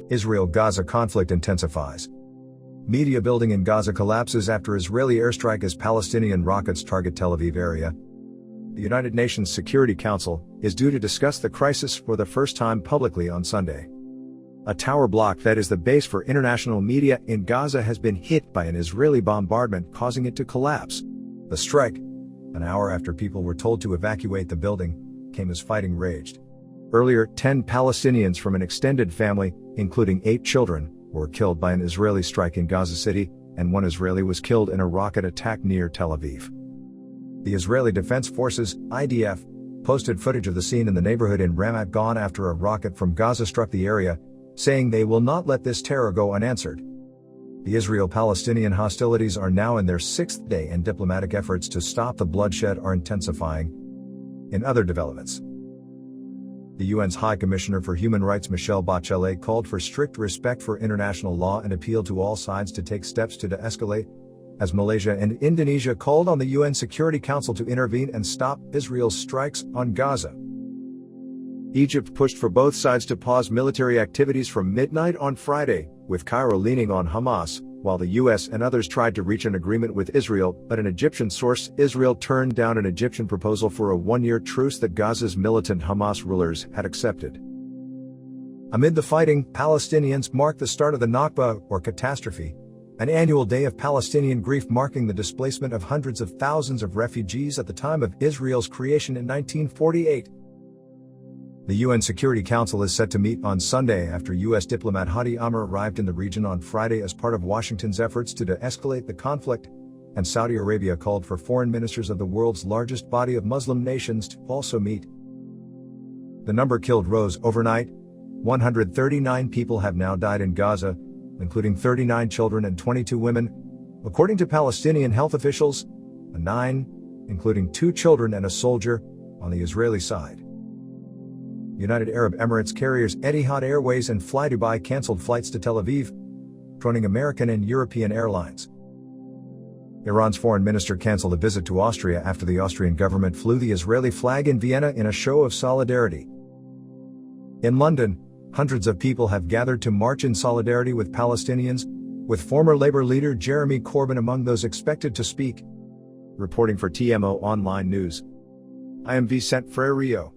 Israel-Gaza conflict intensifies. Media building in Gaza collapses after Israeli airstrike as Palestinian rockets target Tel Aviv area. The United Nations Security Council is due to discuss the crisis for the first time publicly on Sunday. A tower block that is the base for international media in Gaza has been hit by an Israeli bombardment, causing it to collapse. The strike, an hour after people were told to evacuate the building, came as fighting raged. Earlier, 10 Palestinians from an extended family, including 8 children, were killed by an Israeli strike in Gaza City, and 1 Israeli was killed in a rocket attack near Tel Aviv. The Israeli Defense Forces, IDF, posted footage of the scene in the neighborhood in Ramat Gan after a rocket from Gaza struck the area, saying they will not let this terror go unanswered. The Israel-Palestinian hostilities are now in their 6th day and diplomatic efforts to stop the bloodshed are intensifying. In other developments, the UN's High Commissioner for Human Rights Michelle Bachelet called for strict respect for international law and appealed to all sides to take steps to de-escalate, as Malaysia and Indonesia called on the UN Security Council to intervene and stop Israel's strikes on Gaza. Egypt pushed for both sides to pause military activities from midnight on Friday, with Cairo leaning on Hamas, while the US and others tried to reach an agreement with Israel, but an Egyptian source, Israel turned down an Egyptian proposal for a 1-year truce that Gaza's militant Hamas rulers had accepted. Amid the fighting, Palestinians marked the start of the Nakba, or catastrophe, an annual day of Palestinian grief marking the displacement of hundreds of thousands of refugees at the time of Israel's creation in 1948. The UN Security Council is set to meet on Sunday after U.S. diplomat Hadi Amr arrived in the region on Friday as part of Washington's efforts to de-escalate the conflict, and Saudi Arabia called for foreign ministers of the world's largest body of Muslim nations to also meet. The number killed rose overnight. 139 people have now died in Gaza, including 39 children and 22 women, according to Palestinian health officials, and 9, including 2 children and a soldier, on the Israeli side. United Arab Emirates carriers Etihad Airways and Fly Dubai canceled flights to Tel Aviv, joining American and European airlines. Iran's foreign minister canceled a visit to Austria after the Austrian government flew the Israeli flag in Vienna in a show of solidarity. In London, hundreds of people have gathered to march in solidarity with Palestinians, with former Labour leader Jeremy Corbyn among those expected to speak. Reporting for TMO Online News, I am Vicente Freire.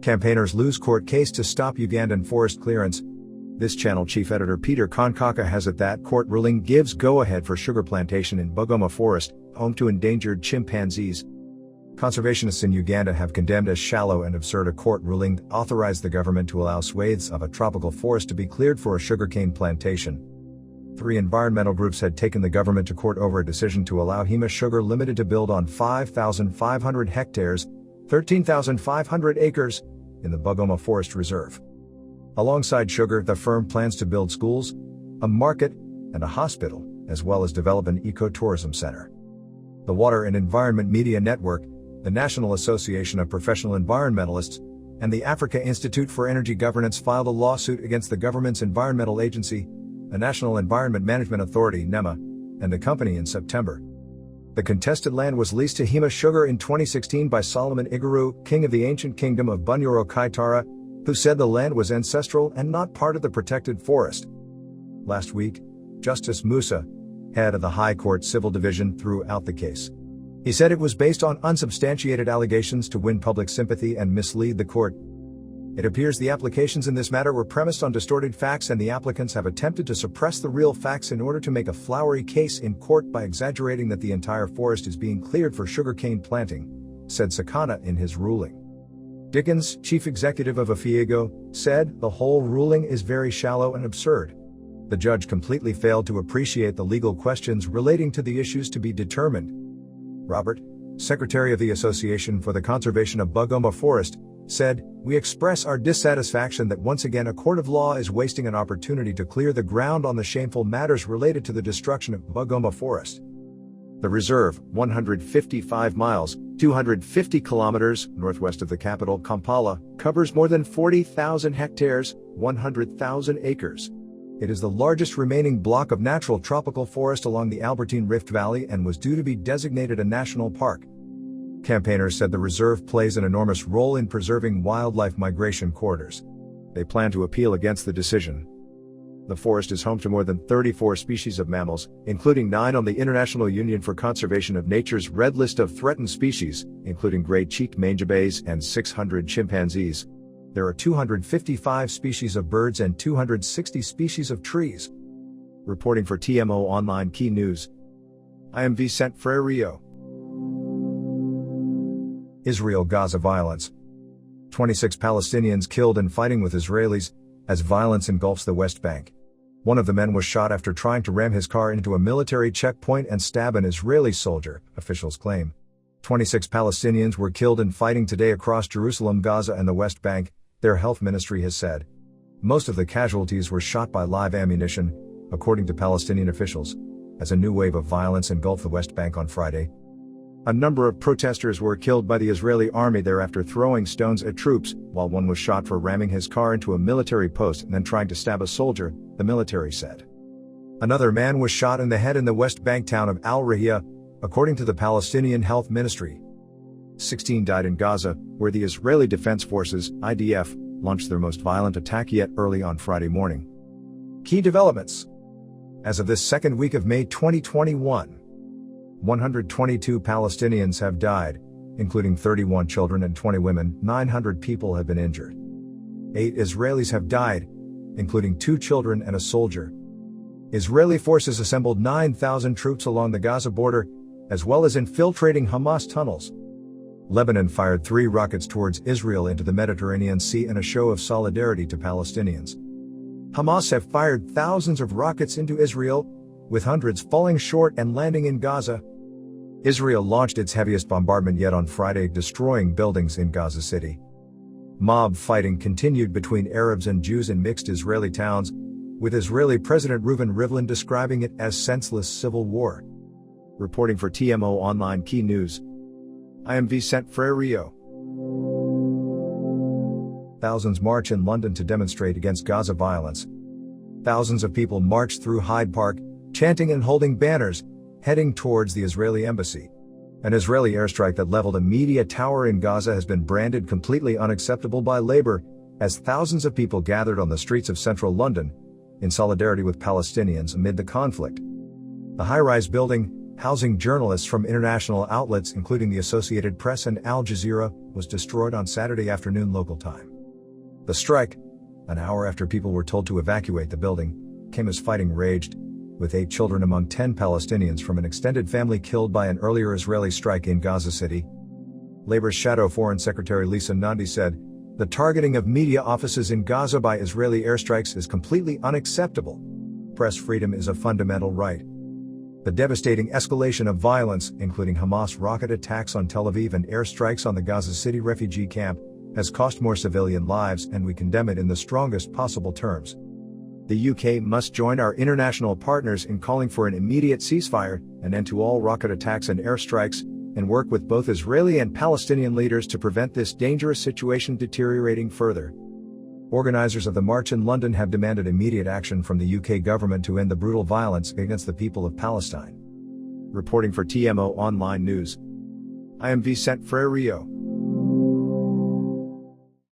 Campaigners lose court case to stop Ugandan forest clearance. This channel chief editor Peter Konkaka has it that court ruling gives go-ahead for sugar plantation in Bugoma Forest, home to endangered chimpanzees. Conservationists in Uganda have condemned as shallow and absurd a court ruling that authorized the government to allow swathes of a tropical forest to be cleared for a sugarcane plantation. 3 environmental groups had taken the government to court over a decision to allow M.I.S.O Sugar Limited to build on 5,500 hectares, 13,500 acres, in the Bugoma Forest Reserve. Alongside sugar, the firm plans to build schools, a market, and a hospital, as well as develop an ecotourism center. The Water and Environment Media Network, the National Association of Professional Environmentalists, and the Africa Institute for Energy Governance filed a lawsuit against the government's environmental agency, the National Environment Management Authority (NEMA), and the company in September. The contested land was leased to M.I.S.O Sugar in 2016 by Solomon Iguru, king of the ancient kingdom of Bunyoro Kaitara, who said the land was ancestral and not part of the protected forest. Last week, Justice Musa, head of the High Court Civil Division, threw out the case. He said it was based on unsubstantiated allegations to win public sympathy and mislead the court. It appears the applications in this matter were premised on distorted facts, and the applicants have attempted to suppress the real facts in order to make a flowery case in court by exaggerating that the entire forest is being cleared for sugarcane planting, said Sakana in his ruling. Dickens, chief executive of Afiego, said, "The whole ruling is very shallow and absurd." The judge completely failed to appreciate the legal questions relating to the issues to be determined. Robert, secretary of the Association for the Conservation of Bugoma Forest, said, "We express our dissatisfaction that once again a court of law is wasting an opportunity to clear the ground on the shameful matters related to the destruction of Bugoma Forest." The reserve, 155 miles, 250 kilometers northwest of the capital, Kampala, covers more than 40,000 hectares, 100,000 acres. It is the largest remaining block of natural tropical forest along the Albertine Rift Valley and was due to be designated a national park. Campaigners said the reserve plays an enormous role in preserving wildlife migration corridors. They plan to appeal against the decision. The forest is home to more than 34 species of mammals, including 9 on the International Union for Conservation of Nature's Red List of Threatened Species, including great-cheeked mangibays and 600 chimpanzees. There are 255 species of birds and 260 species of trees. Reporting for TMO Online Key News, I am Vicente Freire. Israel-Gaza violence. 26 Palestinians killed in fighting with Israelis, as violence engulfs the West Bank. One of the men was shot after trying to ram his car into a military checkpoint and stab an Israeli soldier, officials claim. 26 Palestinians were killed in fighting today across Jerusalem, Gaza and the West Bank, their health ministry has said. Most of the casualties were shot by live ammunition, according to Palestinian officials, as a new wave of violence engulfed the West Bank on Friday. A number of protesters were killed by the Israeli army there after throwing stones at troops, while one was shot for ramming his car into a military post and then trying to stab a soldier, the military said. Another man was shot in the head in the West Bank town of Al-Rahia, according to the Palestinian Health Ministry. 16 died in Gaza, where the Israeli Defense Forces, IDF, launched their most violent attack yet early on Friday morning. Key developments. As of this second week of May 2021, 122 Palestinians have died, including 31 children and 20 women. 900 people have been injured. 8 Israelis have died, including 2 children and a soldier. Israeli forces assembled 9,000 troops along the Gaza border, as well as infiltrating Hamas tunnels. Lebanon fired 3 rockets towards Israel into the Mediterranean Sea in a show of solidarity to Palestinians. Hamas have fired thousands of rockets into Israel, with hundreds falling short and landing in Gaza. Israel launched its heaviest bombardment yet on Friday, destroying buildings in Gaza City. Mob fighting continued between Arabs and Jews in mixed Israeli towns, with Israeli President Reuven Rivlin describing it as senseless civil war. Reporting for TMO Online Key News, I am Vicente Freire. Thousands march in London to demonstrate against Gaza violence. Thousands of people marched through Hyde Park, chanting and holding banners, heading towards the Israeli embassy. An Israeli airstrike that leveled a media tower in Gaza has been branded completely unacceptable by Labour, as thousands of people gathered on the streets of central London, in solidarity with Palestinians amid the conflict. The high-rise building, housing journalists from international outlets including the Associated Press and Al Jazeera, was destroyed on Saturday afternoon local time. The strike, an hour after people were told to evacuate the building, came as fighting raged, with 8 children among 10 Palestinians from an extended family killed by an earlier Israeli strike in Gaza City. Labour's Shadow Foreign Secretary Lisa Nandi said, "The targeting of media offices in Gaza by Israeli airstrikes is completely unacceptable. Press freedom is a fundamental right." The devastating escalation of violence, including Hamas rocket attacks on Tel Aviv and airstrikes on the Gaza City refugee camp, has cost more civilian lives, and we condemn it in the strongest possible terms. The UK must join our international partners in calling for an immediate ceasefire, an end to all rocket attacks and airstrikes, and work with both Israeli and Palestinian leaders to prevent this dangerous situation deteriorating further. Organizers of the march in London have demanded immediate action from the UK government to end the brutal violence against the people of Palestine. Reporting for TMO Online News, I am Vicente Freire.